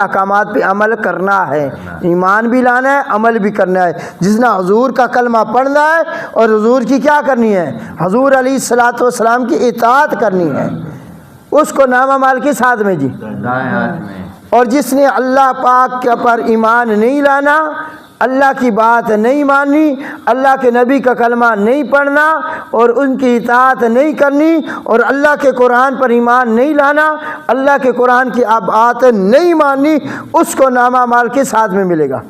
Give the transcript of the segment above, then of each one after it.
احکامات پہ عمل کرنا ہے، ایمان بھی لانا ہے، عمل بھی کرنا ہے۔ جس نے حضور کا کلمہ پڑھنا ہے اور حضور کی کیا کرنی ہے؟ حضور علیہ الصلوۃ والسلام کی اطاعت کرنی ہے، اس کو نامہ مال کے ساتھ میں جی۔ اور جس نے اللہ پاک کے پر ایمان نہیں لانا، اللہ کی بات نہیں ماننی، اللہ کے نبی کا کلمہ نہیں پڑھنا اور ان کی اطاعت نہیں کرنی اور اللہ کے قرآن پر ایمان نہیں لانا، اللہ کے قرآن کی بات نہیں ماننی، اس کو نامہ مال کے ساتھ میں ملے گا۔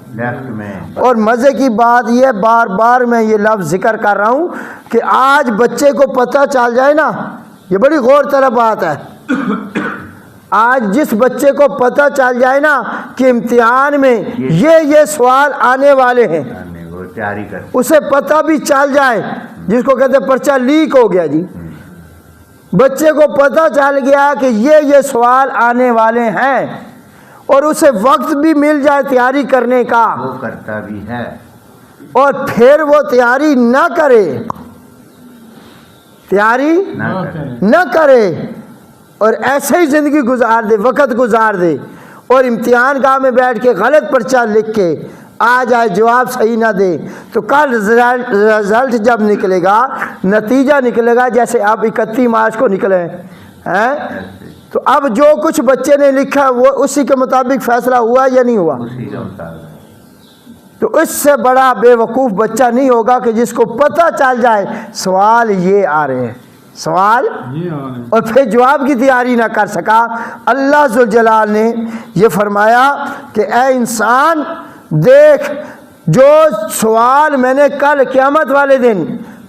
اور مزے کی بات یہ، بار بار میں یہ لفظ ذکر کر رہا ہوں کہ آج بچے کو پتہ چل جائے نا، یہ بڑی غور طلب بات ہے، آج جس بچے کو پتہ چل جائے نا کہ امتحان میں یہ سوال آنے والے ہیں، اسے پتہ بھی چل جائے، جس کو کہتے ہیں پرچہ لیک ہو گیا جی، بچے کو پتہ چل گیا کہ یہ سوال آنے والے ہیں اور اسے وقت بھی مل جائے تیاری کرنے کا، وہ کرتا بھی ہے، اور پھر وہ تیاری نہ کرے، تیاری نہ کرے اور ایسے ہی زندگی گزار دے، وقت گزار دے، اور امتحان گاہ میں بیٹھ کے غلط پرچہ لکھ کے آ جائے، جواب صحیح نہ دے، تو کل رزلٹ جب نکلے گا، نتیجہ نکلے گا جیسے اب 31 مارچ کو نکلے ہیں، تو اب جو کچھ بچے نے لکھا وہ اسی کے مطابق فیصلہ ہوا یا نہیں ہوا؟ تو اس سے بڑا بے وقوف بچہ نہیں ہوگا کہ جس کو پتہ چل جائے سوال یہ آ رہے ہیں، سوال، اور پھر جواب کی تیاری نہ کر سکا۔ اللہ ذوالجلال نے یہ فرمایا کہ اے انسان دیکھ، جو سوال میں نے کل قیامت والے دن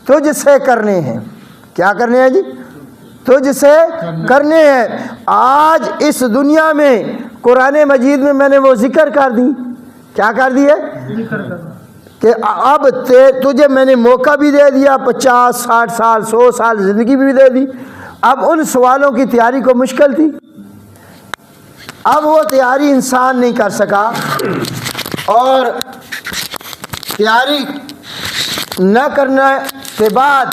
تجھ سے کرنے ہیں، کیا کرنے ہیں جی؟ تجھ سے کرنے ہیں، آج اس دنیا میں قرآن مجید میں میں نے وہ ذکر کر دی، کیا کر دی ہے کہ اب تجھے میں نے موقع بھی دے دیا، 50 60 سال 100 سال زندگی بھی دے دی، اب ان سوالوں کی تیاری کو مشکل تھی، اب وہ تیاری انسان نہیں کر سکا، اور تیاری نہ کرنے کے بعد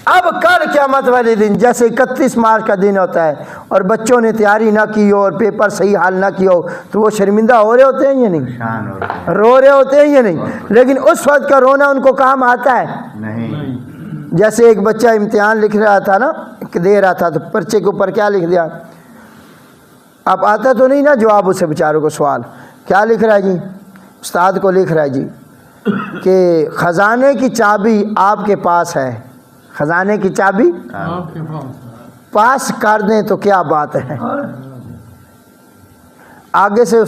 اب کل قیامت والے دن جیسے 31 مارچ کا دن ہوتا ہے اور بچوں نے تیاری نہ کی ہو اور پیپر صحیح حل نہ کیا ہو، تو وہ شرمندہ ہو رہے ہوتے ہیں یا نہیں؟ رو رہے ہوتے ہیں یا نہیں؟ لیکن اس وقت کا رونا ان کو کام آتا ہے نہیں۔ جیسے ایک بچہ امتحان لکھ رہا تھا نا، دے رہا تھا، تو پرچے کے اوپر کیا لکھ دیا؟ اب آتا تو نہیں نا جواب اسے بیچاروں کو، سوال کیا لکھ رہا ہے جی؟ استاد کو لکھ رہا ہے جی کہ خزانے کی چابی آپ کے پاس ہے، خزانے کی چابی پاس کر دیں تو کیا بات ہے، آگے سے